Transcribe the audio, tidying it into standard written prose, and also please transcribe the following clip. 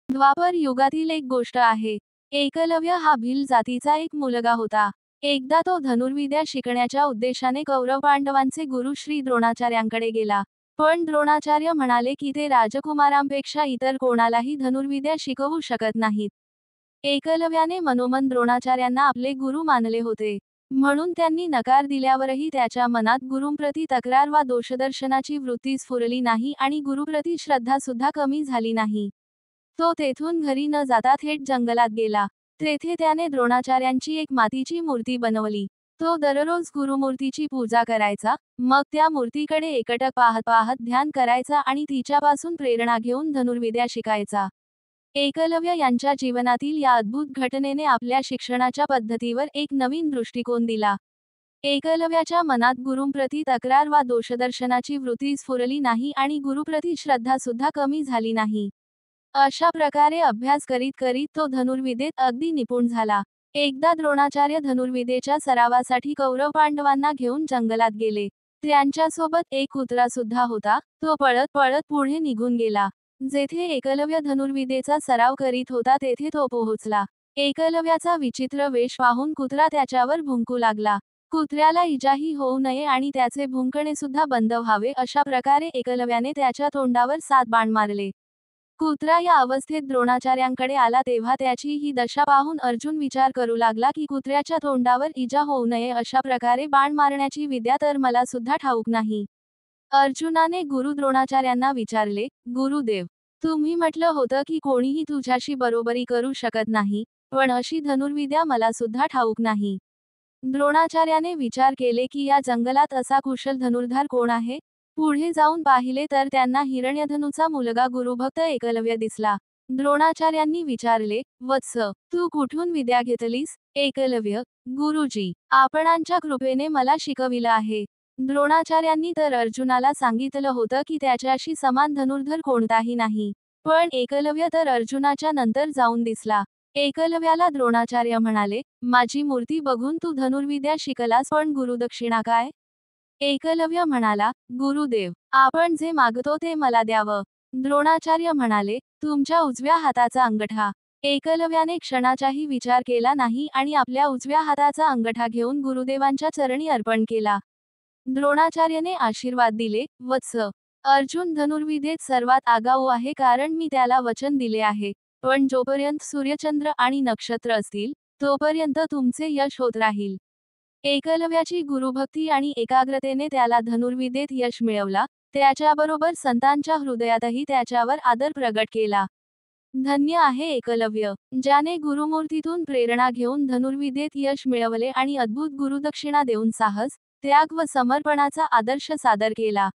द्वापर युगातील एक गोष्ट आहे. एकलव्य हा भिल्ल जातीचा एक मुलगा होता. एकदा तो धनुर्विद्या शिकण्याच्या उद्देशाने कौरव पांडवांचे गुरु श्री द्रोणाचार्यांकडे गेला. पण द्रोणाचार्य म्हणाले की ते राजकुमारांपेक्षा इतर कोणालाही धनुर्विद्या शिकवू शकत नाहीत. एकलव्याने मनोमन द्रोणाचार्यांना आपले गुरु मानले होते. म्हणून त्यांनी नकार दिल्यावरही त्याच्या मनात गुरूंप्रती तक्रार वा दोषदर्शनाची वृत्ती स्फुरली नाही आणि गुरुप्रती श्रद्धा सुद्धा कमी झाली नाही. तो तेथून घरी न जाता थेट जंगलात गेला. तेथे त्याने द्रोणाचार्यांची एक मातीची मूर्ती बनवली. तो दररोज गुरुमूर्तीची पूजा करायचा, मग त्या मूर्तीकडे एकटक पाहत पाहत ध्यान करायचा आणि तिच्यापासून प्रेरणा घेऊन धनुर्विद्या शिकायचा. एकलव्य यांच्या जीवनातील या अद्भुत घटनेने आपल्या शिक्षणाच्या पद्धतीवर एक नवीन दृष्टिकोन दिला. एकलव्याच्या मनात गुरूंप्रती तक्रार वा दोषदर्शनाची वृत्ती स्फुरली नाही आणि गुरुप्रती श्रद्धा सुद्धा कमी झाली नाही. अशा प्रकारे अभ्यास करीत करीत तो धनुर्विद्येत अगदी निपुण झाला. एकदा द्रोणाचार्य धनुर्विद्येच्या सरावासाठी कौरव पांडवांना घेऊन जंगलात गेले. त्यांच्यासोबत एक कुत्रा सुद्धा होता. तो पळत पळत पुढे निघून गेला. जेथे एकलव्य धनुर्विद्येचा सराव करीत होता तेथे तो पोहोचला. एकलव्याचा विचित्र वेश पाहून कुत्रा त्याच्यावर भुंकू लागला. कुत्र्याला इजाही होऊ नये आणि त्याचे भुंकणे सुद्धा बंद व्हावे अशा प्रकारे एकलव्याने त्याच्या तोंडावर 7 बाण मारले. कुत्रा या अवस्थेत द्रोणाचार्यांकडे आला तेव्हा त्याची ही दशा पाहून अर्जुन विचार करू लागला की कुत्र्याच्या तोंडावर इजा होऊ नये अशा प्रकारे बाण मारण्याची विद्या तर मला सुद्धा ठाऊक नाही. अर्जुनाने गुरु द्रोणाचार्यांना विचारले, गुरुदेव, तुम्ही म्हटलं होतं की कोणीही तुझ्याशी बरोबरी करू शकत नाही, पण अशी धनुर्विद्या मला सुद्धा ठाऊक नाही. द्रोणाचार्याने विचार केले की या जंगलात असा कुशल धनुर्धार कोण आहे. पुढे जाऊन पाहिले तर त्यांना हिरण्यधनुचा मुलगा गुरुभक्त एकलव्य दिसला. द्रोणाचार्यांनी विचारले, वत्स, तू कुठून विद्या घेतलीस? एकलव्य, गुरुजी, आपणांच्या कृपेने मला शिकविलं आहे. द्रोणाचार्यांनी तर अर्जुनाला सांगितलं होतं की त्याच्याशी समान धनुर्धर कोणताही नाही. पण एकलव्य तर अर्जुनाच्या नंतर जाऊन दिसला. एकलव्याला द्रोणाचार्य म्हणाले, माझी मूर्ती बघून तू धनुर्विद्या शिकलास, पण गुरुदक्षिणा काय? एकलव्य म्हणाला, गुरुदेव, आपण जे मागतो ते मला द्यावं. द्रोणाचार्य म्हणाले, तुमच्या उजव्या हाताचा अंगठा. एकलव्याने क्षणाचाही विचार केला नाही आणि आपल्या उजव्या हाताचा अंगठा घेऊन गुरुदेवांच्या चरणी अर्पण केला. द्रोणाचार्याने आशीर्वाद दिले, वत्स, अर्जुन धनुर्विद्येत सर्वात आगाऊ आहे कारण मी त्याला वचन दिले आहे. पण जोपर्यंत सूर्यचंद्र आणि नक्षत्र असतील, तोपर्यंत तुमचे यश होत राहील. एकलव्याची गुरुभक्ती आणि एकाग्रतेने त्याला धनुर्विद्येत यश मिळवला. त्याच्याबरोबर संतांच्या हृदयातही त्याच्यावर आदर प्रगट केला. धन्य आहे एकलव्य, ज्याने गुरुमूर्तीतून प्रेरणा घेऊन धनुर्विद्येत यश मिळवले आणि अद्भुत गुरुदक्षिणा देऊन साहस, त्याग व समर्पणाचा आदर्श सादर केला.